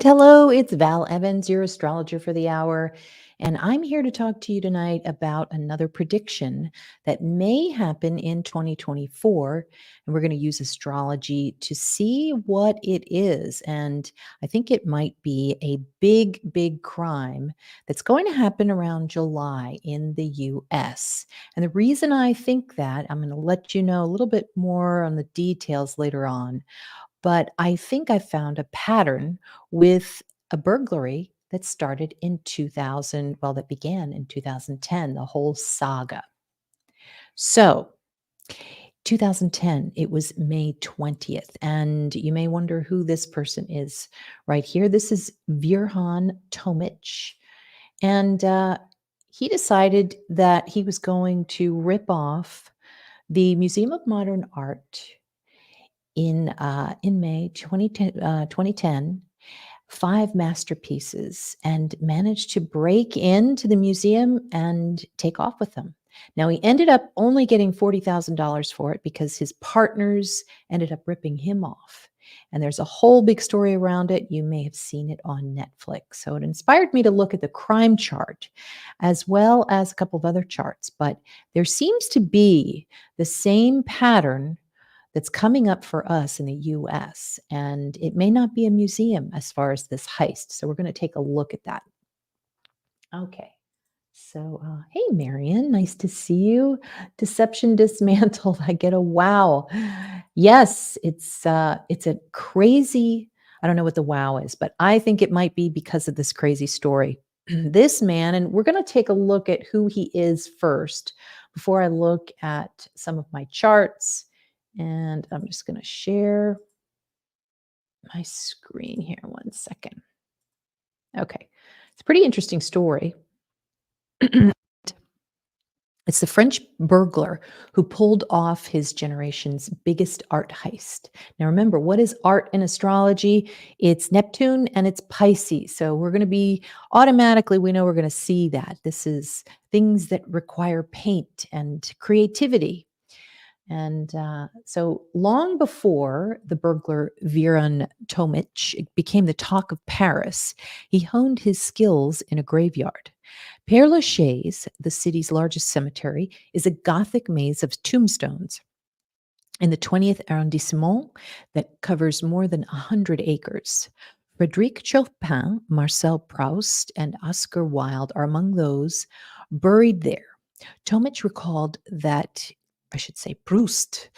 Hello, it's Val Evans, your astrologer for the hour. And I'm here to talk to you tonight about another prediction that may happen in 2024. And we're going to use astrology to see what it is. And I think it might be a big, big crime that's going to happen around July in the US. And the reason I think that, I'm going to let you know a little bit more on the details later on. But I think I found a pattern with a burglary that started in 2000, well, that began in 2010, the whole saga. So, 2010, it was May 20th, and you may wonder who this person is right here. This is Virhan Tomic, and he decided that he was going to rip off the Museum of Modern Art in May 2010, 5 masterpieces, and managed to break into the museum and take off with them. Now, he ended up only getting $40,000 for it because his partners ended up ripping him off. And there's a whole big story around it. You may have seen it on Netflix. So it inspired me to look at the crime chart as well as a couple of other charts. But there seems to be the same pattern that's coming up for us in the US, and it may not be a museum as far as this heist. So we're going to take a look at that. Okay. So, hey, Marion, nice to see you. Deception dismantled. I get a wow. Yes, it's a crazy. I don't know what the wow is, but I think it might be because of this crazy story. This man, and we're going to take a look at who he is first before I look at some of my charts. And I'm just going to share my screen here. One second. Okay. It's a pretty interesting story. It's the French burglar who pulled off his generation's biggest art heist. Now, remember, what is art in astrology? It's Neptune and it's Pisces. So we're going to be automatically, we know we're going to see that. This is things that require paint and creativity. And so long before the burglar Viran Tomic became the talk of Paris, he honed his skills in a graveyard. Père Lachaise, the city's largest cemetery, is a Gothic maze of tombstones in the 20th arrondissement that covers more than 100 acres. Frédéric Chopin, Marcel Proust, and Oscar Wilde are among those buried there. Tomic recalled that, I should say Proust.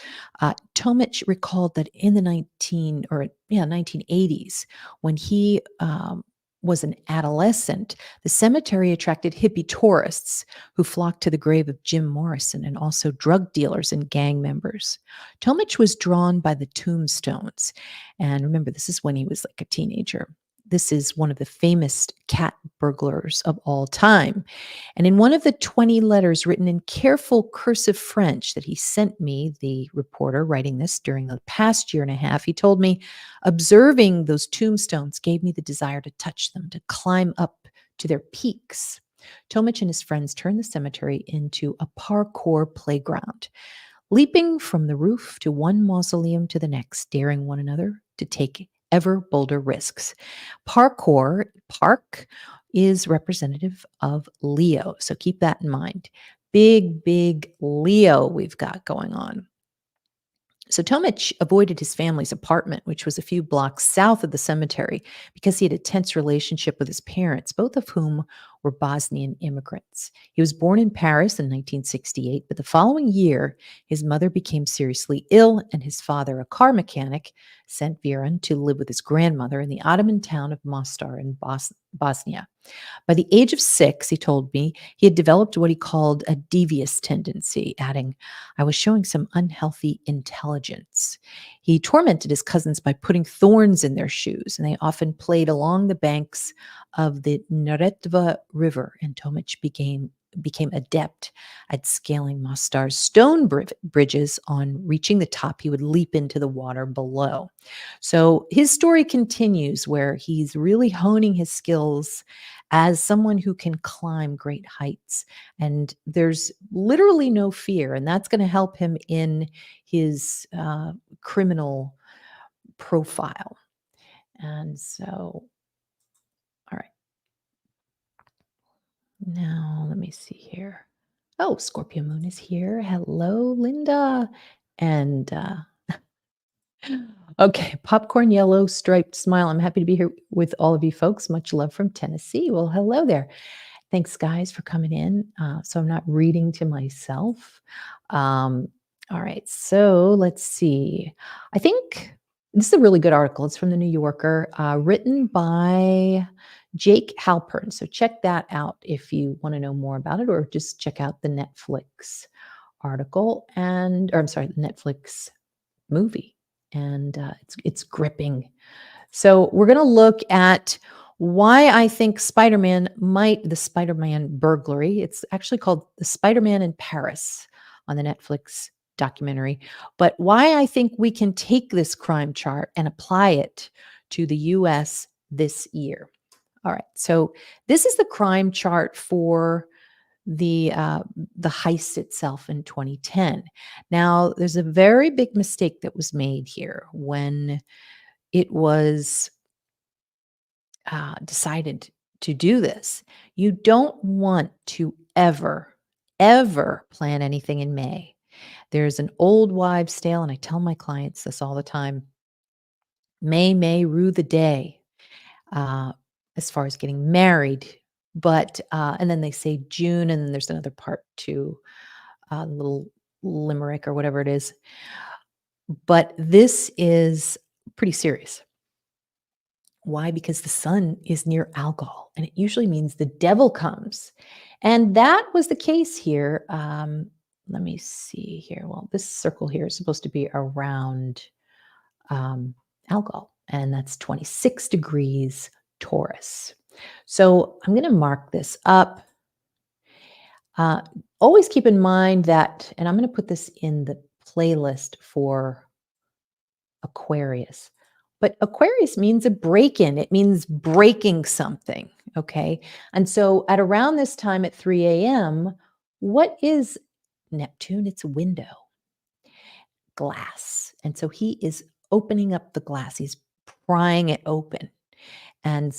Tomic recalled that in the 1980s, when he was an adolescent, the cemetery attracted hippie tourists who flocked to the grave of Jim Morrison and also drug dealers and gang members. Tomic was drawn by the tombstones. And remember, this is when he was like a teenager. This is one of the famous cat burglars of all time. And in one of the 20 letters written in careful cursive French that he sent me, the reporter writing this during the past year and a half, he told me, observing those tombstones gave me the desire to touch them, to climb up to their peaks. Tomic and his friends turned the cemetery into a parkour playground, leaping from the roof to one mausoleum to the next, daring one another to take ever bolder risks. Park is representative of Leo. So keep that in mind. Big, big Leo we've got going on. So Tomic avoided his family's apartment, which was a few blocks south of the cemetery, because he had a tense relationship with his parents, both of whom were Bosnian immigrants. He was born in Paris in 1968, but the following year, his mother became seriously ill, and his father, a car mechanic, sent Viran to live with his grandmother in the Ottoman town of Mostar in Bosnia. By the age of 6, he told me, he had developed what he called a devious tendency, adding, I was showing some unhealthy intelligence. He tormented his cousins by putting thorns in their shoes, and they often played along the banks of the Neretva River, and Tomic became adept at scaling Mostar's stone bridges. On reaching the top, he would leap into the water below. So his story continues where he's really honing his skills as someone who can climb great heights. And there's literally no fear. And that's going to help him in his criminal profile. And so Now, let me see here. Oh, Scorpio moon is here. Hello, Linda. And okay, popcorn yellow striped smile. I'm happy to be here with all of you folks. Much love from Tennessee. Well, hello there. Thanks, guys, for coming in. So I'm not reading to myself. Um, all right, so let's see. I think this is a really good article. It's from the New Yorker, written by Jake Halpern. So check that out if you want to know more about it, or just check out the Netflix article or I'm sorry, the Netflix movie, and it's gripping. So we're going to look at why I think the Spider-Man burglary. It's actually called the Spider-Man in Paris on the Netflix documentary, but why I think we can take this crime chart and apply it to the US this year. All right. So this is the crime chart for the uh, the heist itself in 2010. Now, there's a very big mistake that was made here when it was decided to do this. You don't want to ever plan anything in May. There's an old wives' tale, and I tell my clients this all the time. May rue the day, uh, as far as getting married. But and then they say June, and then there's another part to little limerick or whatever it is. But this is pretty serious. Why? Because the sun is near alcohol, and it usually means the devil comes. And that was the case here. Let me see here. Well, this circle here is supposed to be around um, alcohol, and that's 26 degrees Taurus. So I'm going to mark this up. Uh, Always keep in mind that, and I'm going to put this in the playlist for Aquarius. But Aquarius means a break in, it means breaking something. Okay. And so at around this time at 3 a.m., what is Neptune? It's a window, glass. And so he is opening up the glass, he's prying it open. And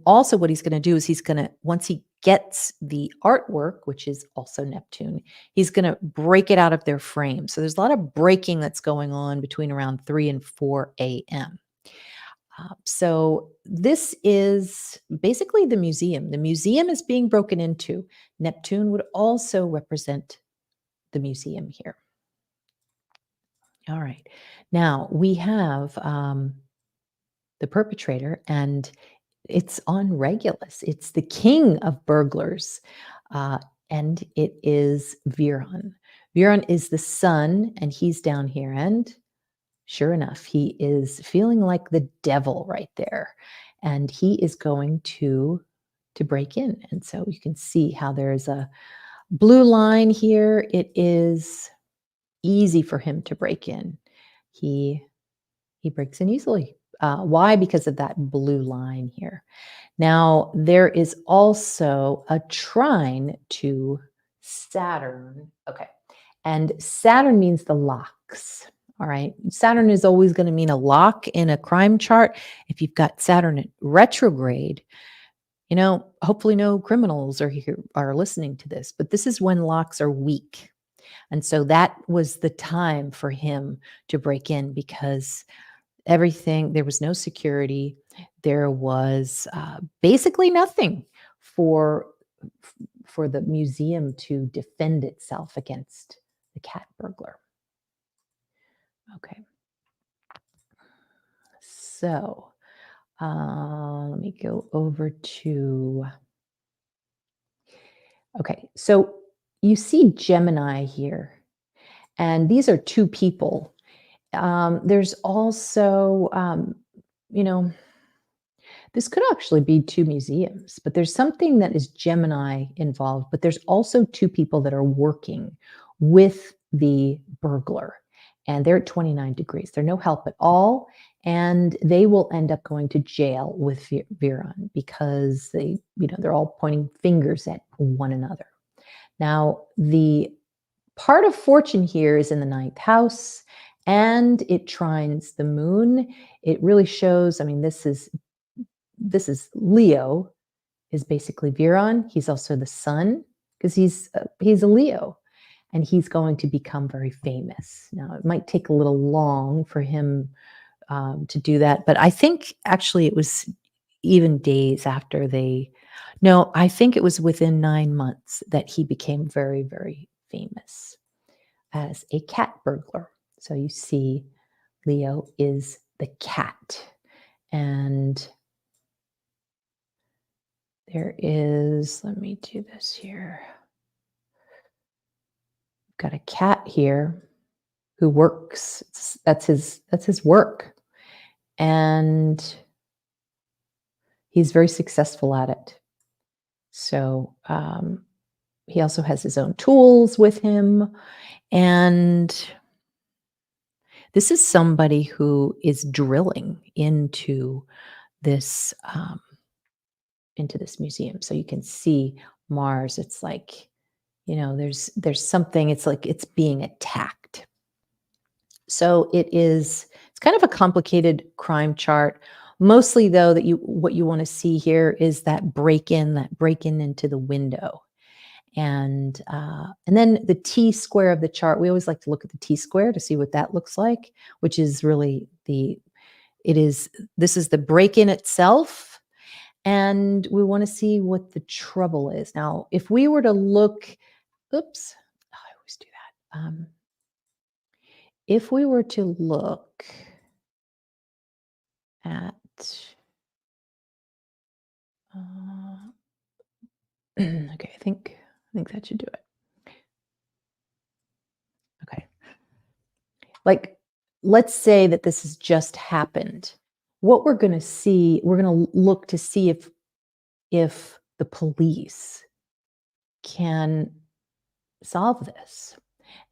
also what he's going to do is once he gets the artwork, which is also Neptune, he's going to break it out of their frame. So there's a lot of breaking that's going on between around 3 and 4 a.m. So this is basically the museum. The museum is being broken into. Neptune would also represent the museum here. All right. Now we have the perpetrator, and it's on Regulus. It's the king of burglars, uh, and it is Viron. Viron is the sun, and he's down here. And sure enough, he is feeling like the devil right there, and he is going to break in. And so you can see how there's a blue line here. It is easy for him to break in. He breaks in easily. Why? Because of that blue line here. Now, there is also a trine to Saturn. Okay. And Saturn means the locks. All right. Saturn is always going to mean a lock in a crime chart. If you've got Saturn at retrograde, hopefully no criminals are listening to this, but this is when locks are weak. And so that was the time for him to break in, because there was no security. There was basically nothing for the museum to defend itself against the cat burglar. Okay. So let me go over to, okay. So you see Gemini here, and these are two people. There's also, you know, this could actually be two museums, but there's something that is Gemini involved, but there's also two people that are working with the burglar, and they're at 29 degrees. They're no help at all, and they will end up going to jail with Viron because they're all pointing fingers at one another. Now, the part of fortune here is in the ninth house, and it trines the moon. It really shows, I mean, this is Leo, is basically Viron. He's also the sun because he's a Leo, and he's going to become very famous. Now, it might take a little long for him to do that, but I think actually it was even days after they. No, I think it was within 9 months that he became very, very famous as a cat burglar. So you see, Leo is the cat. And there is, let me do this here. We've got a cat here who works. That's his work. And he's very successful at it. So he also has his own tools with him. And this is somebody who is drilling this um, into this museum. So you can see Mars. It's like, there's something. It's like it's being attacked. So it's kind of a complicated crime chart. Mostly though, what you want to see here is that break in into the window. And then the T square of the chart. We always like to look at the T square to see what that looks like, which is really this is the break in itself. And we want to see what the trouble is. Now, if we were to look, oops, I always do that. If we were to look at, okay, I think that should do it. Okay. Like, let's say that this has just happened. What we're going to see, we're going to look to see if the police can solve this.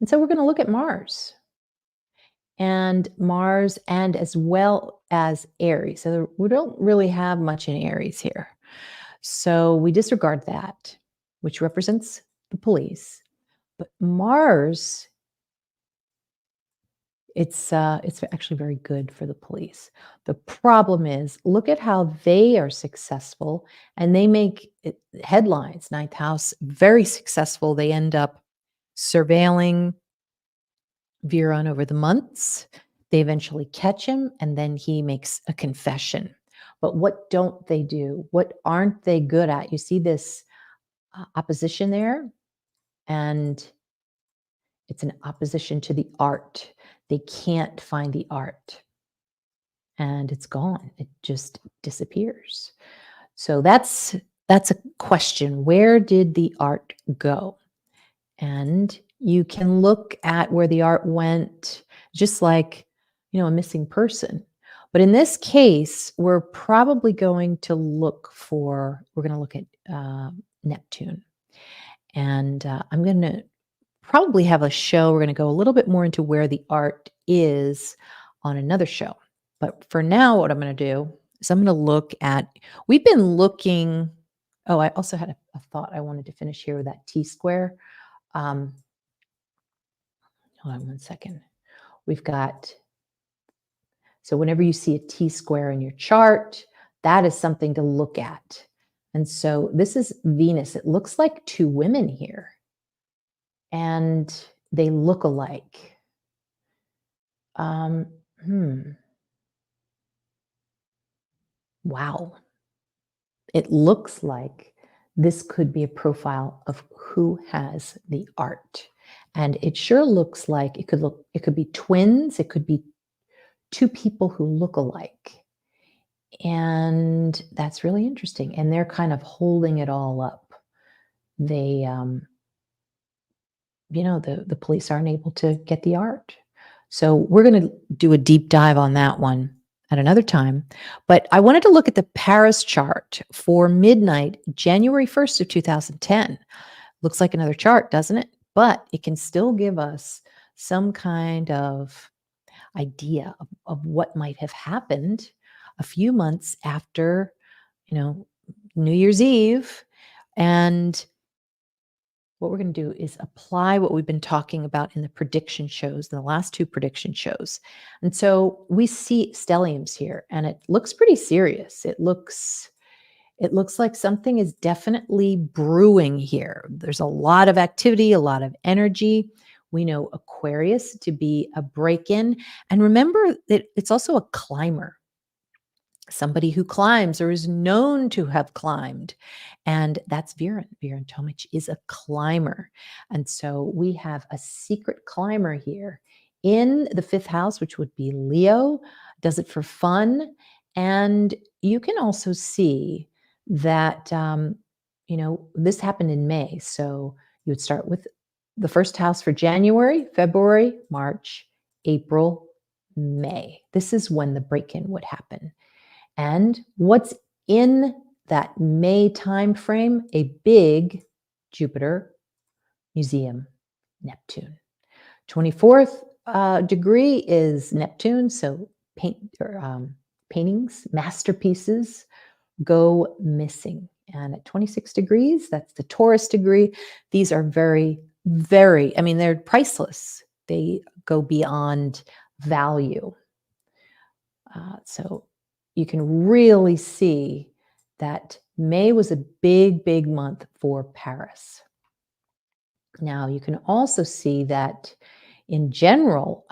And so we're going to look at Mars and as well as Aries. So we don't really have much in Aries here. So we disregard that, which represents the police. But Mars, it's actually very good for the police. The problem is, look at how they are successful, and they make headlines. Ninth house, very successful. They end up surveilling Viron over the months. They eventually catch him, and then he makes a confession. But what don't they do? What aren't they good at? You see this opposition there, and it's an opposition to the art. They can't find the art, and it's gone. It just disappears. So that's a question. Where did the art go? And you can look at where the art went, just like, a missing person. But in this case, we're probably going to look at Neptune. And I'm going to probably have a show. We're going to go a little bit more into where the art is on another show. But for now, what I'm going to do is I'm going to look at, we've been looking, I also had a thought I wanted to finish here with that T square. Hold on one second. So whenever you see a T square in your chart, that is something to look at. And so this is Venus. It looks like two women here, and they look alike. Wow. It looks like this could be a profile of who has the art. And it sure looks like it could be twins. It could be two people who look alike. And that's really interesting. And they're kind of holding it all up. They, the police aren't able to get the art. So we're going to do a deep dive on that one at another time. But I wanted to look at the Paris chart for midnight, January 1st of 2010. Looks like another chart, doesn't it? But it can still give us some kind of idea of what might have happened a few months after, New Year's Eve. And what we're going to do is apply what we've been talking about in the prediction shows, in the last two prediction shows. And so we see stelliums here, and it looks pretty serious. It looks It looks like something is definitely brewing here. There's a lot of activity, a lot of energy. We know Aquarius to be a break in. And remember that it's also a climber, somebody who climbs or is known to have climbed. And that's Viren. Viren Tomic is a climber. And so we have a secret climber here in the fifth house, which would be Leo, does it for fun. And you can also see that, this happened in May. So you would start with the first house for January, February, March, April, May. This is when the break in would happen. And what's in that May timeframe? A big Jupiter museum, Neptune. 24th degree is Neptune, so paintings, masterpieces go missing. And at 26 degrees, that's the Taurus degree. These are very, very, they're priceless. They go beyond value. So you can really see that May was a big, big month for Paris. Now, you can also see that in general,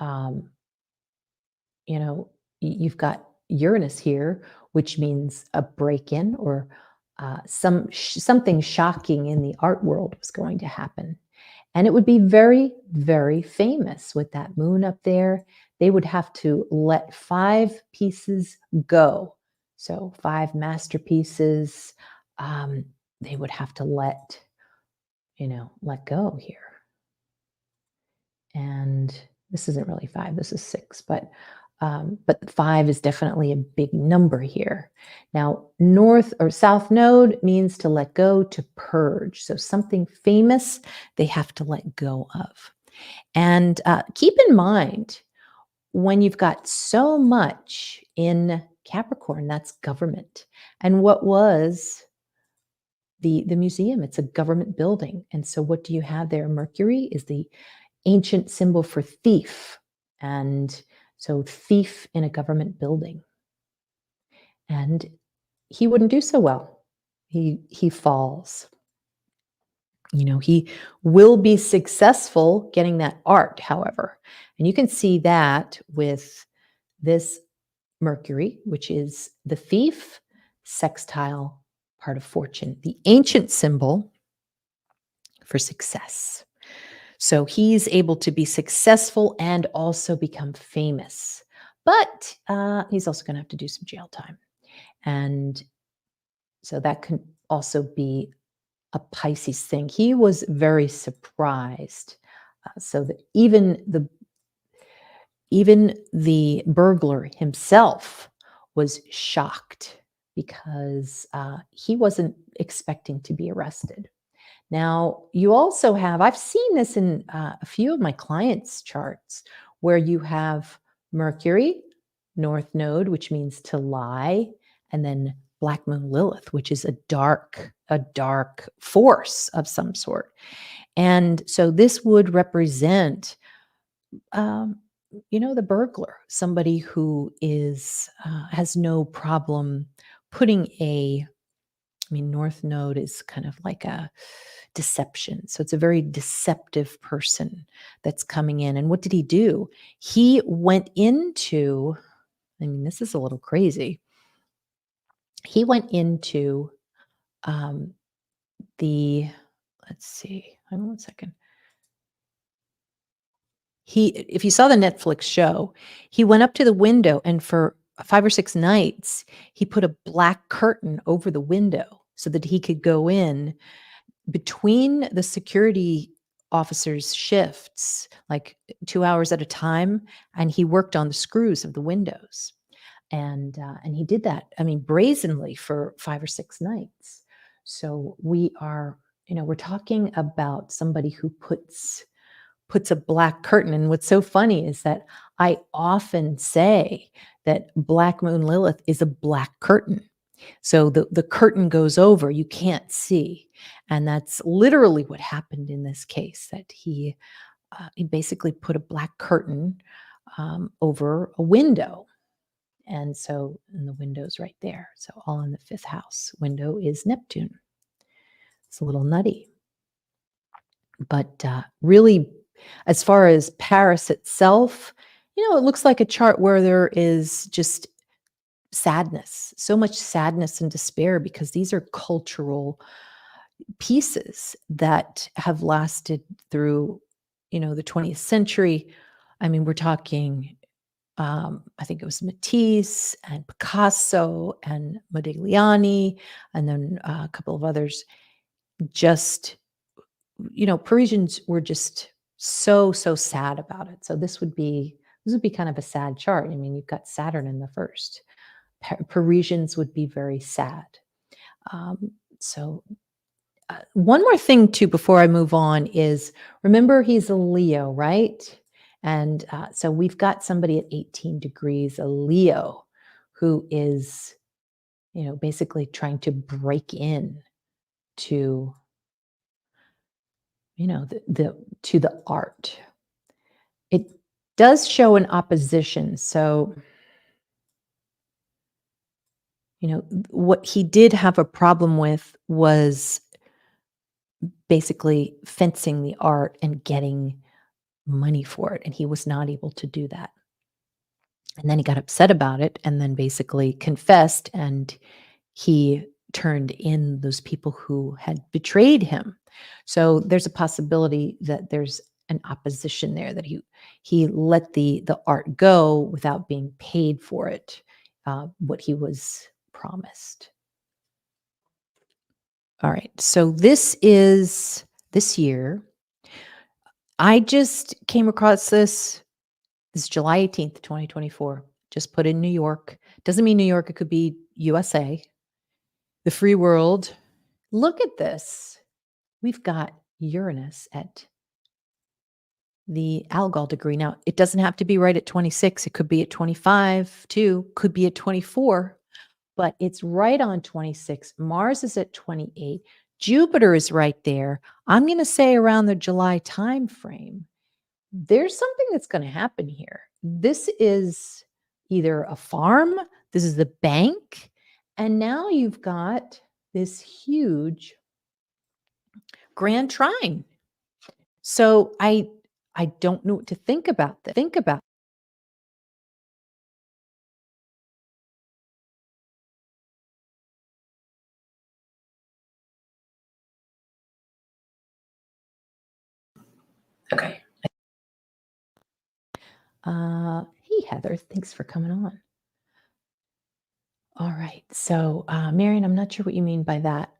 you've got Uranus here, which means a break-in or something shocking in the art world was going to happen. And it would be very, very famous with that moon up there. They would have to let 5 pieces go. So 5 masterpieces, they would have to let go here. And this isn't really 5, this is 6, but 5 is definitely a big number here. Now, north or south node means to let go, to purge. So something famous they have to let go of. And keep in mind, when you've got so much in Capricorn, that's government. And what was the museum? It's a government building. And so what do you have there? Mercury is the ancient symbol for thief. And so thief in a government building. And he wouldn't do so well. He falls. He will be successful getting that art, however. And you can see that with this Mercury, which is the thief, sextile part of fortune, the ancient symbol for success. So he's able to be successful and also become famous. But he's also going to have to do some jail time. And so that can also be a Pisces thing. He was very surprised. So that even the burglar himself was shocked because he wasn't expecting to be arrested. Now, you also have, I've seen this in a few of my clients' charts, where you have Mercury, North Node, which means to lie, and then Black Moon Lilith, which is a dark force of some sort. And so this would represent, the burglar, somebody who is has no problem putting North Node is kind of like a deception. So it's a very deceptive person that's coming in. And what did he do? He went into, this is a little crazy. He went into let's see, hang on one second. If you saw the Netflix show, he went up to the window and for 5 or 6 nights, he put a black curtain over the window so that he could go in between the security officers' shifts, like 2 hours at a time, and he worked on the screws of the windows. And he did that, brazenly for 5 or 6 nights. So we're talking about somebody who puts a black curtain. And what's so funny is that I often say that Black Moon Lilith is a black curtain. So the curtain goes over, you can't see. And that's literally what happened in this case, that he basically put a black curtain over a window. And so, and the window's right there. So, all in the fifth house. Window is Neptune. It's a little nutty. But really, as far as Paris itself, it looks like a chart where there is just sadness, so much sadness and despair because these are cultural pieces that have lasted through, the 20th century. I mean, we're talking, I think it was Matisse and Picasso and Modigliani, and then a couple of others. Just, Parisians were just so, so sad about it. So this would be kind of a sad chart. I mean, you've got Saturn in the first. Parisians would be very sad. So one more thing too before I move on is, remember he's a Leo, right? And so we've got somebody at 18 degrees, a Leo, who is, basically trying to break in to, the art. It does show an opposition. So, what he did have a problem with was basically fencing the art and getting money for it. And he was not able to do that. And then he got upset about it and then basically confessed, and he turned in those people who had betrayed him. So there's a possibility that there's an opposition there, that he let the art go without being paid for it, what he was promised. All right. So this year. I just came across this. This is July 18th, 2024. Just put in New York. Doesn't mean New York, it could be USA, the free world. Look at this. We've got Uranus at the Algol degree. Now, it doesn't have to be right at 26. It could be at 25 too, could be at 24, but it's right on 26. Mars is at 28. Jupiter is right there. I'm going to say around the July time frame. There's something that's going to happen here. This is either a farm, this is the bank, and now you've got this huge grand trine. So I don't know what to think about this. Think about. Okay. Hey Heather, thanks for coming on. All right. So, Marion, I'm not sure what you mean by that.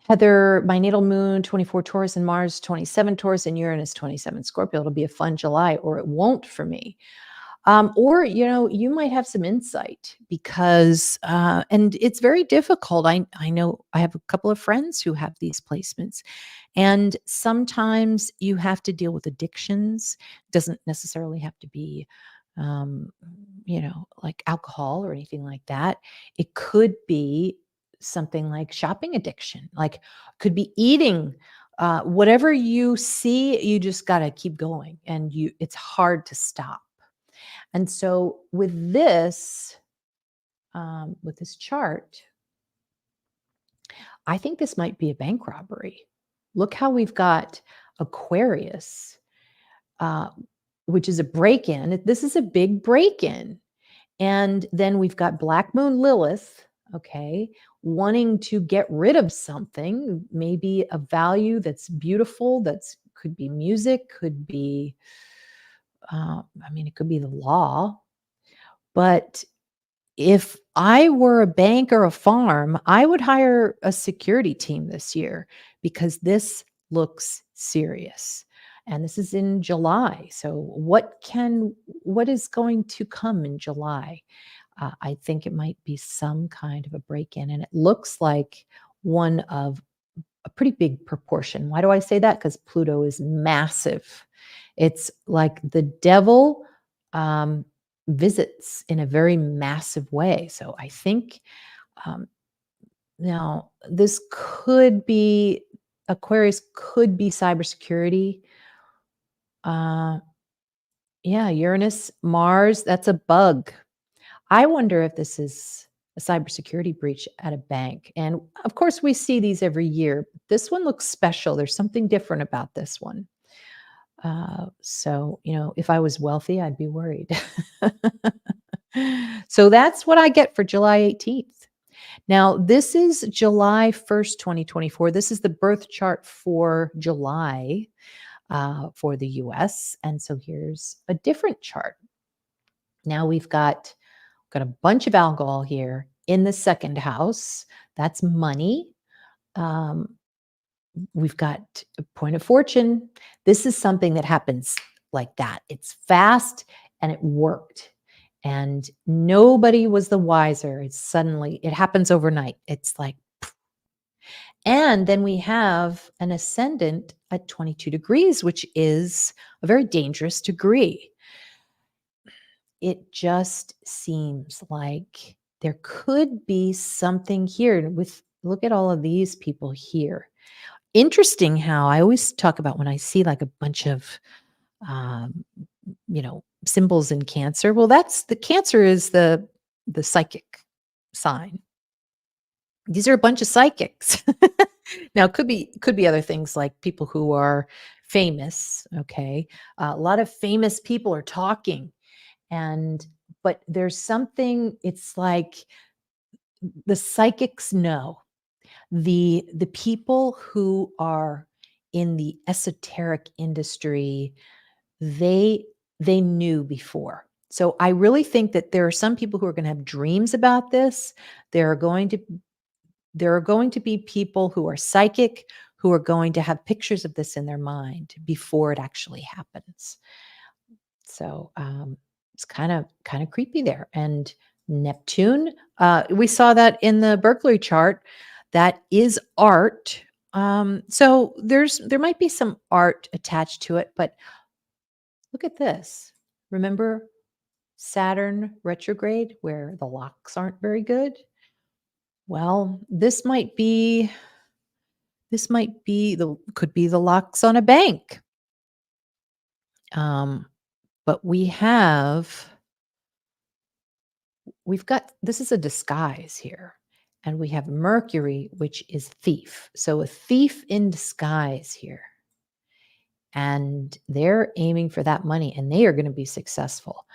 Heather, my natal moon, 24 Taurus and Mars, 27 Taurus and Uranus, 27 Scorpio. It'll be a fun July, or it won't for me. Or, you might have some insight because, and it's very difficult. I know I have a couple of friends who have these placements, and sometimes you have to deal with addictions. Doesn't necessarily have to be, um, like alcohol or anything like that. It could be something like shopping addiction, like could be eating. Whatever you see, you just got to keep going, and it's hard to stop. And so with this chart, I think this might be a bank robbery. Look how we've got Aquarius, uh, which is a break-in. This is a big break-in. And then we've got Black Moon Lilith, okay, wanting to get rid of something, maybe a value that's beautiful, that's could be music, could be, it could be the law. But if I were a bank or a farm, I would hire a security team this year because this looks serious. And this is in July. So what is going to come in July? I think it might be some kind of a break-in, and it looks like one of a pretty big proportion. Why do I say that? Because Pluto is massive. It's like the devil visits in a very massive way. So I think um, now this could be Aquarius, could be cybersecurity. Yeah, Uranus, Mars, that's a bug. I wonder if this is a cybersecurity breach at a bank. And of course, we see these every year. This one looks special. There's something different about this one. If I was wealthy, I'd be worried. So that's what I get for July 18th. Now, this is July 1st, 2024. This is the birth chart for July for the US. And so here's a different chart. Now we've got a bunch of alcohol here in the second house. That's money. Um, we've got a point of fortune. This is something that happens like that. It's fast and it worked. And nobody was the wiser. It happens overnight. It's like, and then we have an ascendant at 22 degrees, which is a very dangerous degree. It just seems like there could be something here with look at all of these people here. Interesting how I always talk about when I see like a bunch of um, symbols in Cancer. Well, that's the Cancer is the psychic sign. These are a bunch of psychics. Now, could be other things like people who are famous. Okay, a lot of famous people are talking, and but there's something. It's like the psychics know the people who are in the esoteric industry. They knew before. So I really think that there are some people who are going to have dreams about this. There are going to there are going to be people who are psychic who are going to have pictures of this in their mind before it actually happens. So it's kind of creepy there. And Neptune, we saw that in the burglary chart. That is art. So there might be some art attached to it, but look at this. Remember Saturn retrograde, where the locks aren't very good? Well, this might be the could be the locks on a bank. Um, but we've got this is a disguise here. And we have Mercury, which is thief. So a thief in disguise here. And they're aiming for that money and they are going to be successful,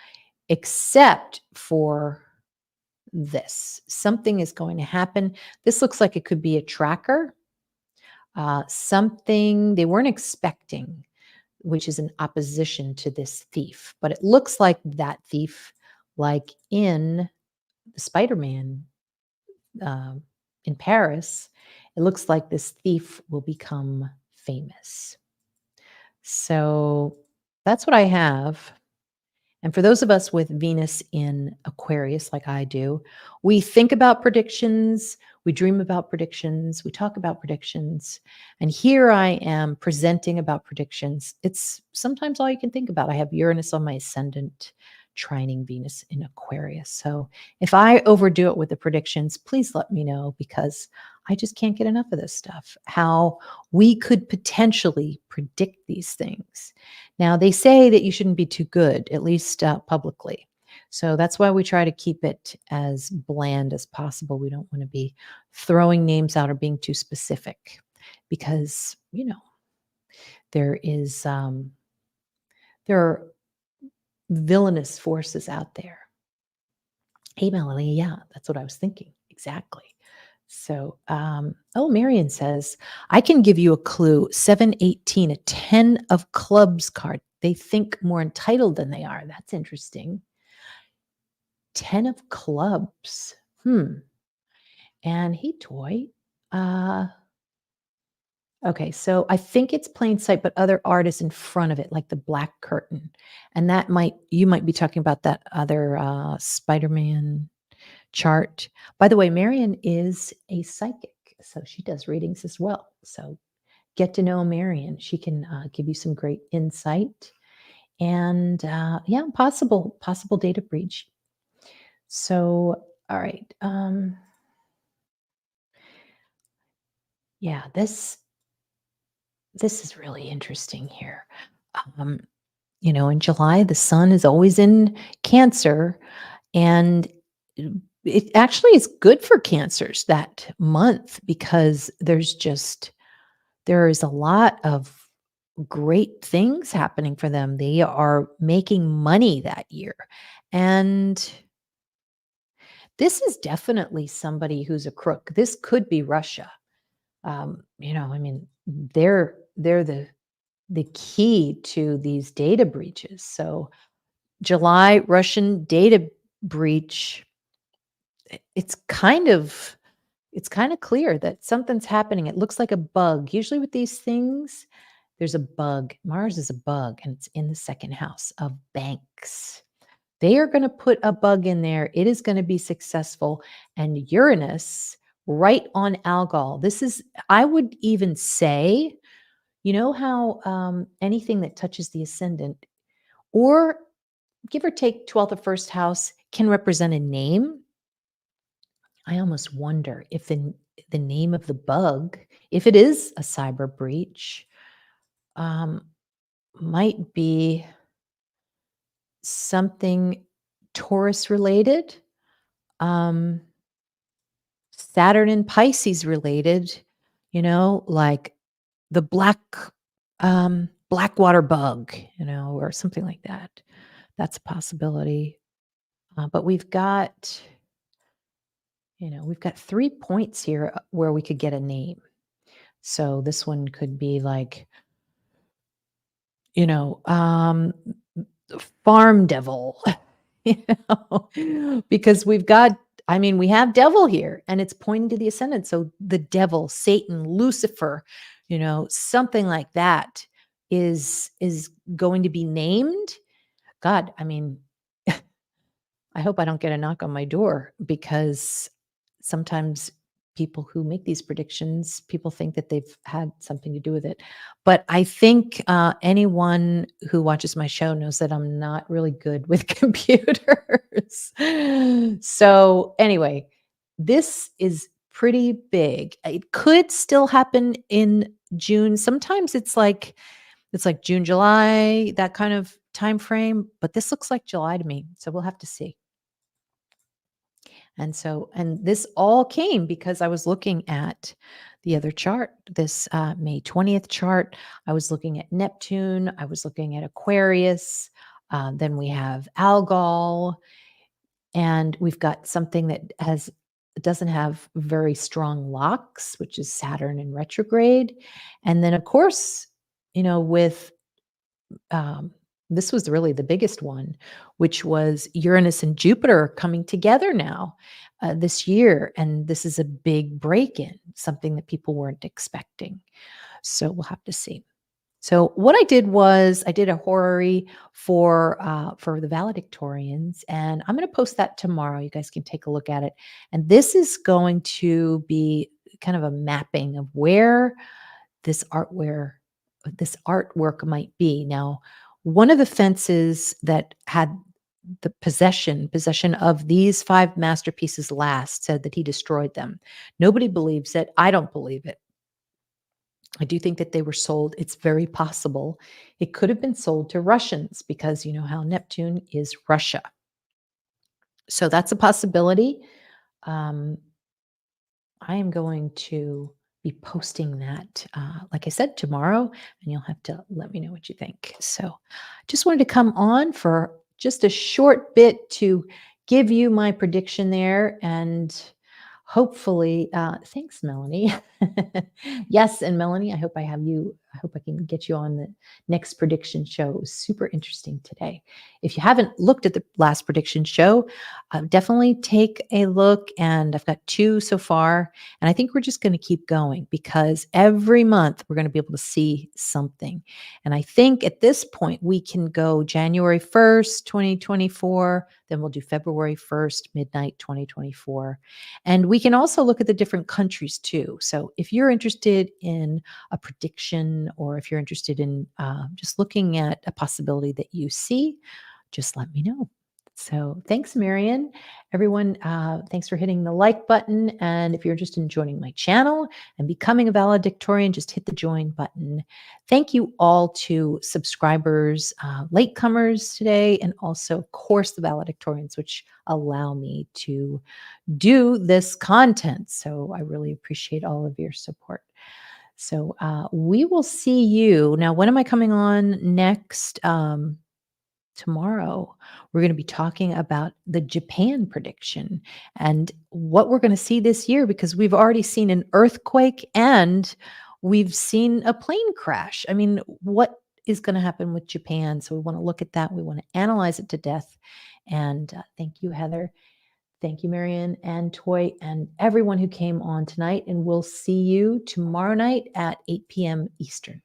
except for this. Something is going to happen. This looks like it could be a tracker, something they weren't expecting, which is in opposition to this thief. But it looks like that thief, like in the Spiderman um, in Paris, it looks like this thief will become famous. So that's what I have. And for those of us with Venus in Aquarius, like I do, we think about predictions, we dream about predictions, we talk about predictions. And here I am presenting about predictions. It's sometimes all you can think about. I have Uranus on my ascendant, trining Venus in Aquarius. So if I overdo it with the predictions, please let me know because I just can't get enough of this stuff. How we could potentially predict these things. Now, they say that you shouldn't be too good, at least publicly. So that's why we try to keep it as bland as possible. We don't want to be throwing names out or being too specific because, there is there are villainous forces out there. Hey, Melanie, yeah, that's what I was thinking. Exactly. So, Marion says, I can give you a clue. 718, a 10 of clubs card. They think more entitled than they are. That's interesting. 10 of clubs. And hey, Toy. Uh, okay, so I think it's plain sight, but other art is in front of it, like the black curtain. And you might be talking about that other Spider-Man chart. By the way, Marion is a psychic, so she does readings as well. So get to know Marion. She can give you some great insight and possible data breach. So, all right. Yeah, this is really interesting here. In July, the sun is always in Cancer, and it actually is good for cancers that month because there is a lot of great things happening for them. They are making money that year. And this is definitely somebody who's a crook. This could be Russia. I mean, they're the key to these data breaches. So July Russian data breach, it's kind of clear that something's happening. It looks like a bug. Usually with these things, there's a bug. Mars is a bug and it's in the second house of banks. They are going to put a bug in there. It is going to be successful. And Uranus, right on Algol. This is, I would even say, you know how anything that touches the ascendant or give or take 12th or first house can represent a name. I almost wonder if the name of the bug, if it is a cyber breach, um, might be something Taurus related, um, Saturn and Pisces related, like the blackwater bug, or something like that. That's a possibility. But we've got 3 points here where we could get a name. So this one could be like, you know, um, farm devil, because we have devil here and it's pointing to the ascendant. So the devil, Satan, Lucifer, something like that is going to be named. God, I mean, I hope I don't get a knock on my door because sometimes people who make these predictions, people think that they've had something to do with it. But I think anyone who watches my show knows that I'm not really good with computers. So, anyway, this is pretty big. It could still happen in June. Sometimes it's like June, July, that kind of time frame, but this looks like July to me. So we'll have to see. And this all came because I was looking at the other chart, this May 20th chart. I was looking at Neptune. I was looking at Aquarius. Then we have Algol. And we've got something that doesn't have very strong locks, which is Saturn in retrograde. And then, of course, with um, this was really the biggest one, which was Uranus and Jupiter coming together now this year. And this is a big break in, something that people weren't expecting. So we'll have to see. So what I did was I did a horary for the valedictorians, and I'm going to post that tomorrow. You guys can take a look at it. And this is going to be kind of a mapping of where this artwork might be. Now, one of the fences that had the possession of these 5 masterpieces last said that he destroyed them. Nobody believes it. I don't believe it. I do think that they were sold. It's very possible. It could have been sold to Russians because you know how Neptune is Russia. So that's a possibility. Um, I am going to be posting that, like I said, tomorrow, and you'll have to let me know what you think. So, just wanted to come on for just a short bit to give you my prediction there, and hopefully, thanks, Melanie. Yes, and Melanie, I hope I have you. I hope I can get you on the next prediction show. It was super interesting today. If you haven't looked at the last prediction show, definitely take a look. And I've got 2 so far. And I think we're just going to keep going because every month we're going to be able to see something. And I think at this point we can go January 1st, 2024. Then we'll do February 1st, midnight 2024. And we can also look at the different countries too. So if you're interested in a prediction or if you're interested in just looking at a possibility that you see, just let me know. So thanks, Marion. Everyone, thanks for hitting the like button. And if you're interested in joining my channel and becoming a valedictorian, just hit the join button. Thank you all to subscribers, latecomers today, and also, of course, the valedictorians, which allow me to do this content. So I really appreciate all of your support. So we will see you. Now, when am I coming on next? Tomorrow, we're going to be talking about the Japan prediction and what we're going to see this year because we've already seen an earthquake and we've seen a plane crash. I mean, what is going to happen with Japan? So we want to look at that. We want to analyze it to death. And thank you, Heather. Thank you, Marion and Toy, and everyone who came on tonight. And we'll see you tomorrow night at 8 p.m. Eastern.